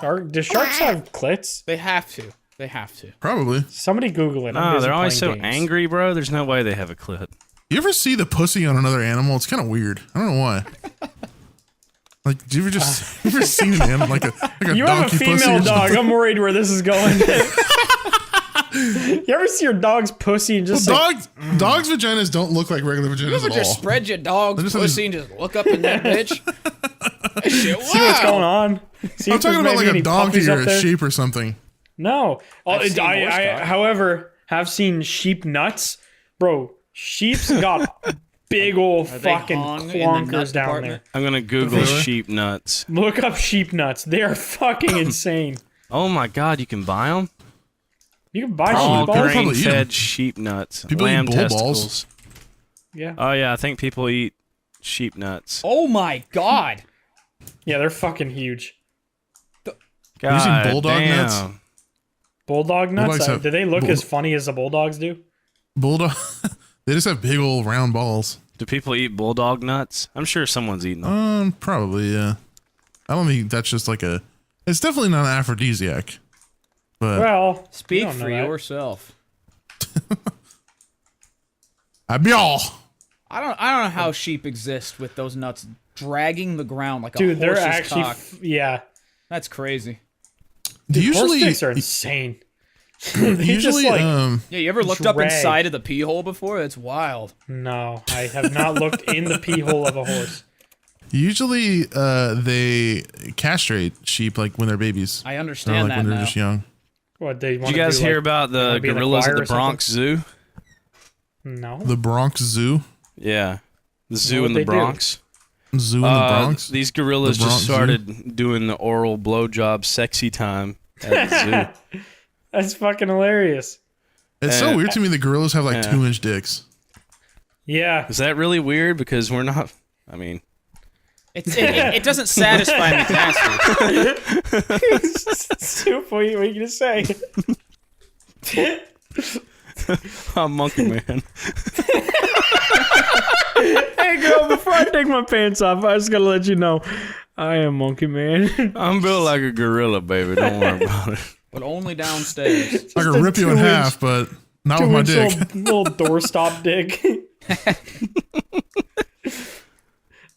Do sharks have clits? They have to. They have to. Probably. Somebody Google it. No, they're always so games. angry, bro. There's no way they have a clit. You ever see the pussy on another animal? It's kind of weird. I don't know why. Like, do you ever just ever seen an animal like a You donkey have a pussy female or dog. something? I'm worried where this is going. You ever see your dog's pussy and just Dogs' vaginas don't look like regular vaginas You ever at all. just spread your dog's just pussy and just look up in that bitch? That shit, see what's going on? See I'm if talking there's about like maybe a any donkey puppies or up a there. sheep or something. No. I've seen horse I cock. however, have seen sheep nuts. Bro, sheep's got big old they fucking hung in the nut clonkers down department? there. I'm gonna Google sheep nuts. Look up sheep nuts. They are fucking insane. Oh my god, you can buy them? You can buy All sheep balls. probably eat 'em. grain-fed sheep nuts. People eat lamb bull testicles. balls. Yeah. Oh yeah, I think people eat sheep nuts. Oh my god. Yeah, they're fucking huge. God you seen bulldog damn. nuts? Bulldog nuts? Bulldogs have Do they look as funny as the bulldogs do? Bulldog. They just have big old round balls. Do people eat bulldog nuts? I'm sure someone's eating them. Probably, yeah. I don't think that's just like a... It's definitely not an aphrodisiac. But Well, Speak don't know for that. yourself. I be all. I don't know how sheep exist with those nuts dragging the ground like Dude, a they're horse's actually cock. Yeah. That's crazy. Usually, Horse dicks are insane. They usually, just, like, Yeah, you ever looked up Drag. inside of the pee hole before? It's wild. No, I have not looked in the pee hole of a horse. usually, they castrate sheep like when they're babies. I Or understand like that when they're now. just young. What they Did want you guys do, hear like, about they the wanna be in a gorillas at choir the or something? Bronx Zoo? No. The Bronx Zoo. Yeah, the zoo What'd in the they do? Bronx. Zoo in the Bronx. These gorillas The Bronx just started doing the oral blowjob sexy time at the zoo. That's fucking hilarious. It's so weird to me that gorillas have like yeah. 2-inch dicks. Yeah. Is that really weird? Because we're not. I mean, It doesn't satisfy McNasty. Soup, what are you gonna say? I'm Monkey Man. Hey girl, before I take my pants off, I just gotta let you know, I am Monkey Man. I'm built like a gorilla, baby. Don't worry about it. But only downstairs. I Just could a rip you in 2-inch half, but not with my dick. Little doorstop dick.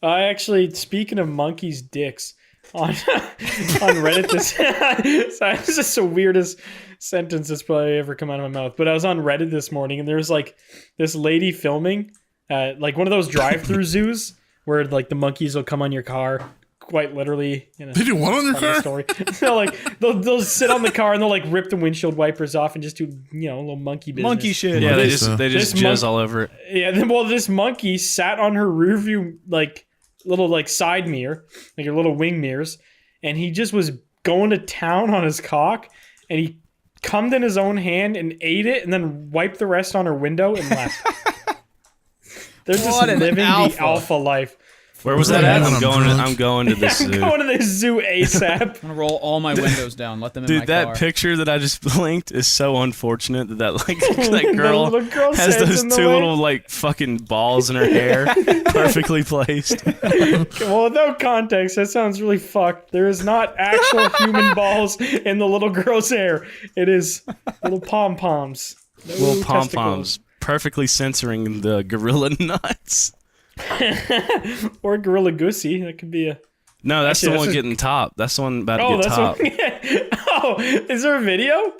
I actually, speaking of monkeys' dicks, on Reddit this sorry, this is the weirdest sentence that's probably ever come out of my mouth. But I was on Reddit this morning and there was like this lady filming like one of those drive-through zoos where like the monkeys will come on your car. Quite literally, They do what on your car? story. So like they'll sit on the car and they'll like rip the windshield wipers off and just do a little monkey business. Monkey shit. Yeah, they This, just this jizz all over it. Yeah, well, this monkey sat on her rear view, like, little, like, side mirror, like your little wing mirrors, and he just was going to town on his cock, and he cummed in his own hand and ate it, and then wiped the rest on her window and left. They're just What an living the alpha. alpha life. Where was that Yeah, at? when I'm drunk. I'm going to the I'm zoo. going to the zoo ASAP. I'm gonna roll all my windows down. Let them in my Dude, that car. picture that I just blinked is so unfortunate that like that girl The little girl has sits those in the two way. little like fucking balls in her hair, perfectly placed. Well, without context, that sounds really fucked. There is not actual human balls in the little girl's hair. It is little pom-poms. No Little pom testicles. poms, perfectly censoring the gorilla nuts. Or Gorilla Goosey. That could be a... No, that's Actually, the one that's getting top. That's the one about to Oh, get that's top. what... Oh, is there a video?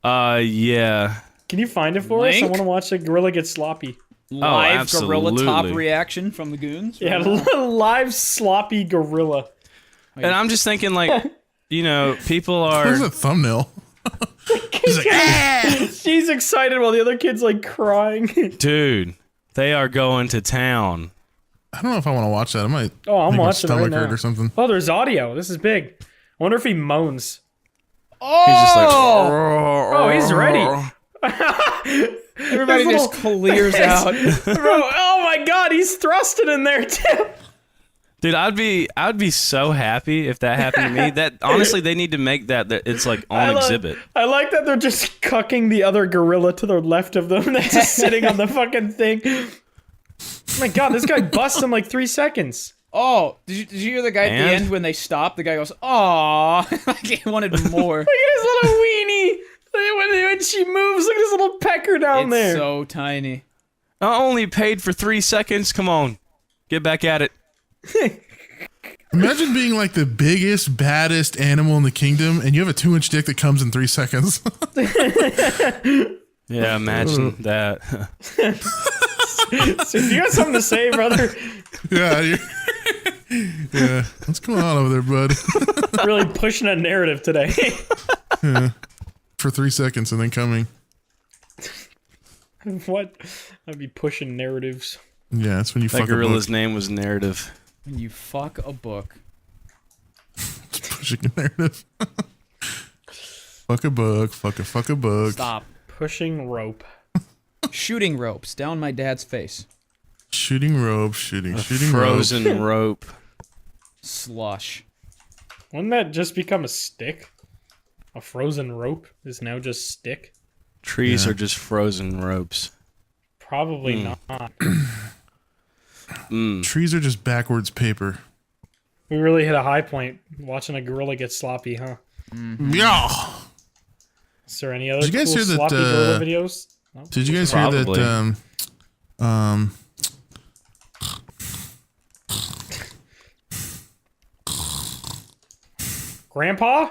Yeah. Can you find it for us? I Link? want to watch the gorilla get sloppy. Live gorilla top absolutely. reaction from the goons. Yeah, live sloppy gorilla. And I'm just thinking, like, you know, people Where's are. that thumbnail? He's like, She's excited while the other kid's like crying. Dude, they are going to town. I don't know if I want to watch that. I might Oh, I'm make my watching it right stomach now. hurt or something. Oh, there's audio. This is big. I wonder if he moans. Oh, He's just like, Oh, he's ready. everybody His just clears out. Bro, oh my god, he's thrusting in there too. Dude, I'd be so happy if that happened to me. That honestly, they need to make that it's like on exhibit. I like that they're just cucking the other gorilla to the left of them. That's just sitting on the fucking thing. Oh my god, this guy busts in like 3 seconds. Oh, did you hear the guy at the And? end when they stopped? The guy goes, "Aw," like he wanted more. Look at his little weenie. When she moves, look at his little pecker down It's there. so tiny. I only paid for 3 seconds. Come on, get back at it. Imagine being like the biggest, baddest animal in the kingdom, and you have a 2-inch dick that comes in 3 seconds. Yeah, imagine that. So you got something to say, brother? Yeah. Yeah. What's going on over there, bud? Really pushing a narrative today. For 3 seconds and then coming. What? I'd be pushing narratives. Yeah, that's when you That fuck a gorilla's book. name was Narrative. When you fuck a book. Pushing a narrative. Fuck a book. Fuck a book. Stop. Pushing rope. Shooting ropes down my dad's face. Shooting rope. Shooting rope. Frozen rope. Slush. Wouldn't that just become a stick? A frozen rope is now just stick? Trees are just frozen ropes. Probably not. Trees are just backwards paper. We really hit a high point watching a gorilla get sloppy, huh? Yeah. Is there any other Did you guys cool hear that, sloppy gorilla videos? No? Did you guys Probably. hear that? Grandpa?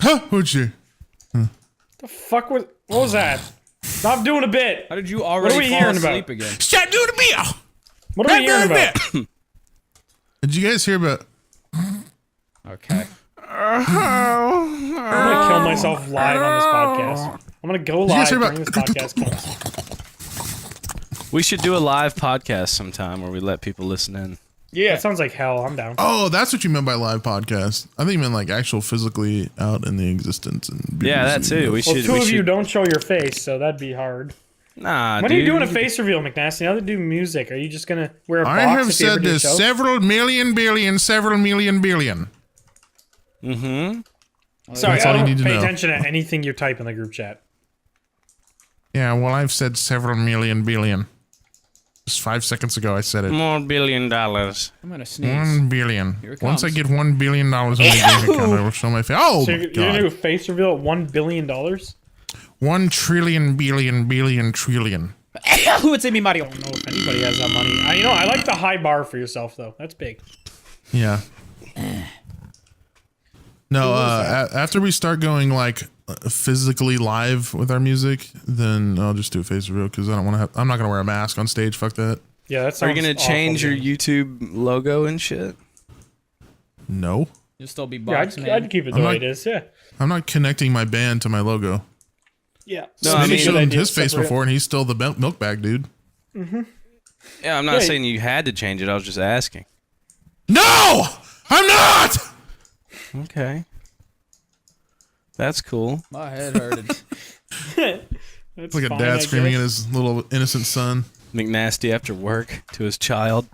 Huh? What'd you? The fuck was... What was that? Stop doing a bit! How did you already we fall hearing about? asleep again? Stop doing the meal. What are we hearing about? Did you guys hear about? Okay. I'm gonna kill myself live on this podcast. I'm gonna go you live guys hear during about- this podcast comes. We should do a live podcast sometime where we let people listen in. Yeah. That sounds like hell. I'm down. Oh, that's what you meant by live podcast. I think you meant like actual physically out in the existence. And Yeah, that too. We Well, should. two we of you should. don't show your face, so that'd be hard. Nah, When dude. are you doing a face reveal, McNasty? Now that do music, are you just gonna wear a box I have if you ever said do a this show? several million billion. Sorry, That's I all you don't need to pay know. attention to anything you type in the group chat. Yeah, well, I've said several million billion. Just 5 seconds ago, I said it. More $1 billion. I'm gonna sneeze. 1 billion. Here it Once I comes. get $1 billion in my bank account, I will show my face. Oh, So my you're gonna do a God. face reveal at $1 billion? 1 trillion billion trillion. Who would say me, Mario? I don't know if anybody has that money. I like the high bar for yourself, though. That's big. Yeah. No, after we start going like physically live with our music, then I'll just do a face reveal because I don't want to have. I'm not gonna wear a mask on stage. Fuck that. Yeah, that Are sounds you gonna awful, change your dude. YouTube logo and shit? No, You'll still be Yeah, box, man. I'd keep it the I'm way not- it is. Yeah. I'm not connecting my band to my logo. Yeah. No, So I I mean- showed good him idea his to face separate it. before, and he's still the milk bag dude. Yeah, I'm not Yeah, saying you had to change it. I was just asking. No, I'm not. Okay. That's cool. My head hurted. That's It's like a fine, dad I screaming at guess. his little innocent son. McNasty after work to his child.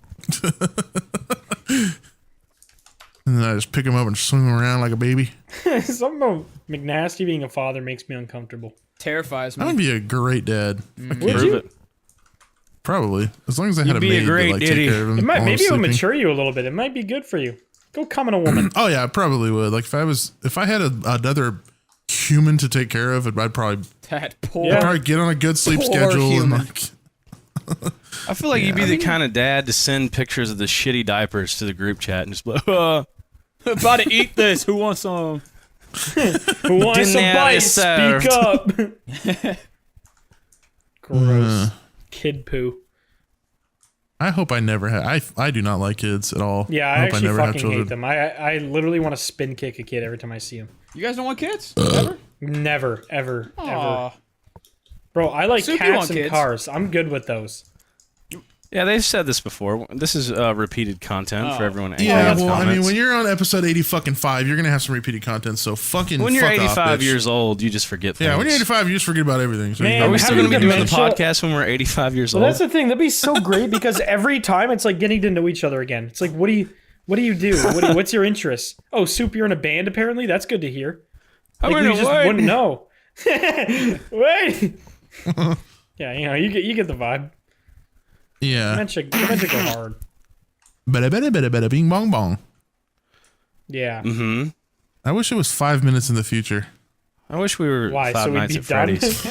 And then I just pick him up and swing him around like a baby. Something about McNasty being a father makes me uncomfortable. Terrifies I would me. be a great dad. Fuck Would yeah. Prove you? it. Probably, as long as I had You'd a be a maid great to like daddy. take care of him. It might, while I'm maybe it would sleeping. mature you a little bit. It might be good for you. Go come in a woman. Oh yeah, I probably would. Like if I had another human to take care of, I'd probably That poor. Yeah. probably get on a good sleep Poor schedule human. and like. I feel like you'd be the kind of dad to send pictures of the shitty diapers to the group chat and just be like, About to eat this. Who wants some? Who wants Didn't a have bite? it served. Speak up. Gross. Kid poo. I hope I never had. I do not like kids at all. Yeah, I hope actually never have fucking children. hate them. I literally want to spin kick a kid every time I see him. You guys don't want kids? Ever? Never, ever, ever. Aw. Bro, I like Soup, you cats want and kids. cars. I'm good with those. yeah, they've said this before. This is repeated content for Oh. everyone. Yeah, that's well, I mean, comments. when you're on episode 85, you're gonna have some repeated content. So fucking. When you're fuck off, 85 bitch. years old, you just forget things. Yeah, when you're 85, you just forget about everything. So Man, Are we you still having going to be doing the dementia- podcast when we're 85 years Well, old? that's the thing. That'd be so great because every time it's like getting to know each other again. It's like, what do you do? What's your interest? Oh, Soup, you're in a band apparently. That's good to hear. I'm Like, in we a just what? wouldn't know. Wait. Yeah, you get the vibe. yeah. Dementia go hard. Bada bada bada bada bing bong bong. Yeah. Mm-hmm. I wish it was 5 minutes in the future. I wish we were Why? Five So we'd Nights be at done. Freddy's.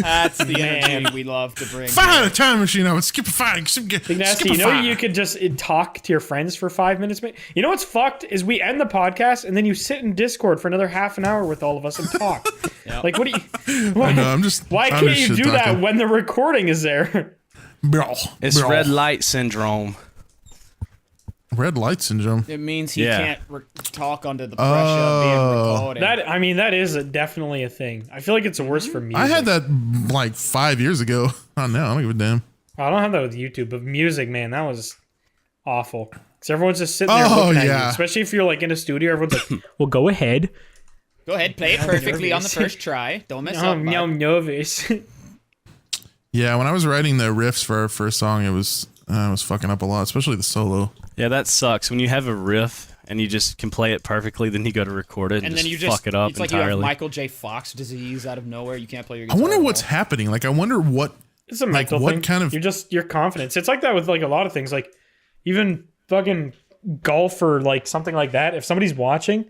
That's the energy we love to bring. If I had a time machine, I would skip a fight. Skip McNasty, a you know fight. you could just talk to your friends for 5 minutes. You know what's fucked is we end the podcast and then you sit in Discord for another half an hour with all of us and talk. Yep. Like, what do you? Why, No, I'm just. why I'm can't just you shit do that talking. when the recording is there? Bro, It's bro. red light syndrome. Red light syndrome. It means he Yeah. can't talk under the pressure of being recorded. That is definitely a thing. I feel like it's worse for music. I had that like 5 years ago. Not now. I don't give a damn. I don't have that with YouTube, but music, man, that was awful. Because everyone's just sitting there Oh, looking at you. yeah. Especially if you're like in a studio, everyone's like, well, go ahead. Go ahead, play it perfectly on the first try. Don't mess up. No, bud. nervous. Yeah, when I was writing the riffs for our first song, I was fucking up a lot, especially the solo. Yeah, that sucks. When you have a riff and you just can play it perfectly, then you go to record it and, And then you fuck it up it's like entirely. you have Michael J. Fox disease out of nowhere. You can't play your I guitar. wonder at what's all. happening. Like, I wonder what. It's a Like, mental what thing. kind of- Your confidence. It's like that with like a lot of things. Like even fucking golf or like something like that. If somebody's watching,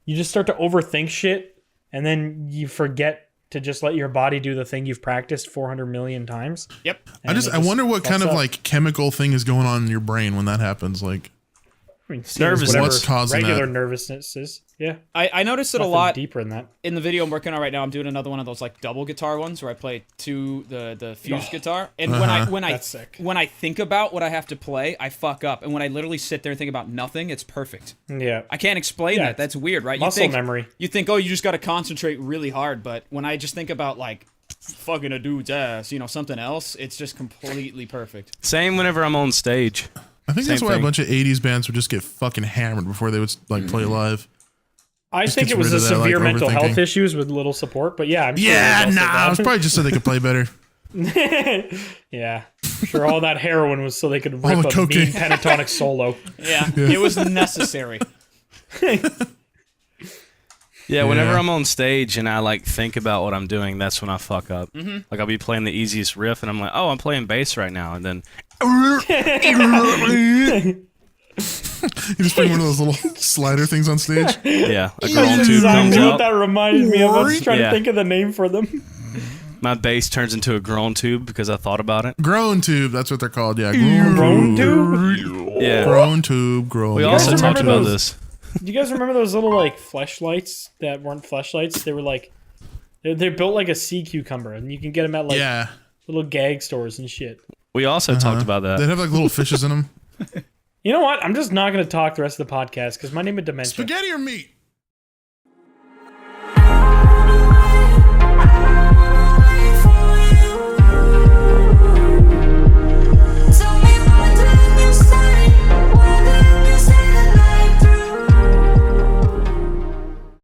you just start to overthink shit, and then you forget to just let your body do the thing you've practiced 400 million times. Yep. And I wonder what kind fucks of up. like chemical thing is going on in your brain when that happens. Like, I mean, Nervous. whatever What's causing regular that? nervousness is. Yeah, I noticed it a nothing lot deeper than that. in the video I'm working on right now. I'm doing another one of those like double guitar ones where I play the fused guitar. And That's sick. when I think about what I have to play, I fuck up. And when I literally sit there and think about nothing, it's perfect. Yeah, I can't explain Yeah, that. That's weird, right? muscle memory. You think, oh, you just got to concentrate really hard. But when I just think about like fucking a dude's ass, something else, it's just completely perfect. Same whenever I'm on stage. I think that's Same why thing. a bunch of 80s bands would just get fucking hammered before they would like play live. I Just think gets it was rid a of that, like, severe mental health overthinking. issues with little support. But yeah, I'm sure Yeah, there's also nah. It was that. probably just so they could play better. Yeah, sure. All that heroin was so they could All rip the a cocaine. mean pentatonic solo. Yeah, it was necessary. Yeah, whenever Yeah. I'm on stage and I like think about what I'm doing, that's when I fuck up. Mm-hmm. Like I'll be playing the easiest riff and I'm like, oh, I'm playing bass right now, and then You just bring one of those little slider things on stage. yeah, a That's groan tube exactly comes what out. that reminded me of. I was trying Yeah. to think of the name for them. My bass turns into a groan tube because I thought about it. Groan tube. That's what they're called. Yeah. Groan tube? Yeah. Groan tube. Groan. We tube. also guys talked remember about those- this. Do you guys remember those little like fleshlights that weren't fleshlights? They were like they're built like a sea cucumber, and you can get them at like Yeah. little gag stores and shit. We also talked about that. They'd have like little fishes in them. You know what? I'm just not going to talk the rest of the podcast because my name is Dementia. Spaghetti or meat?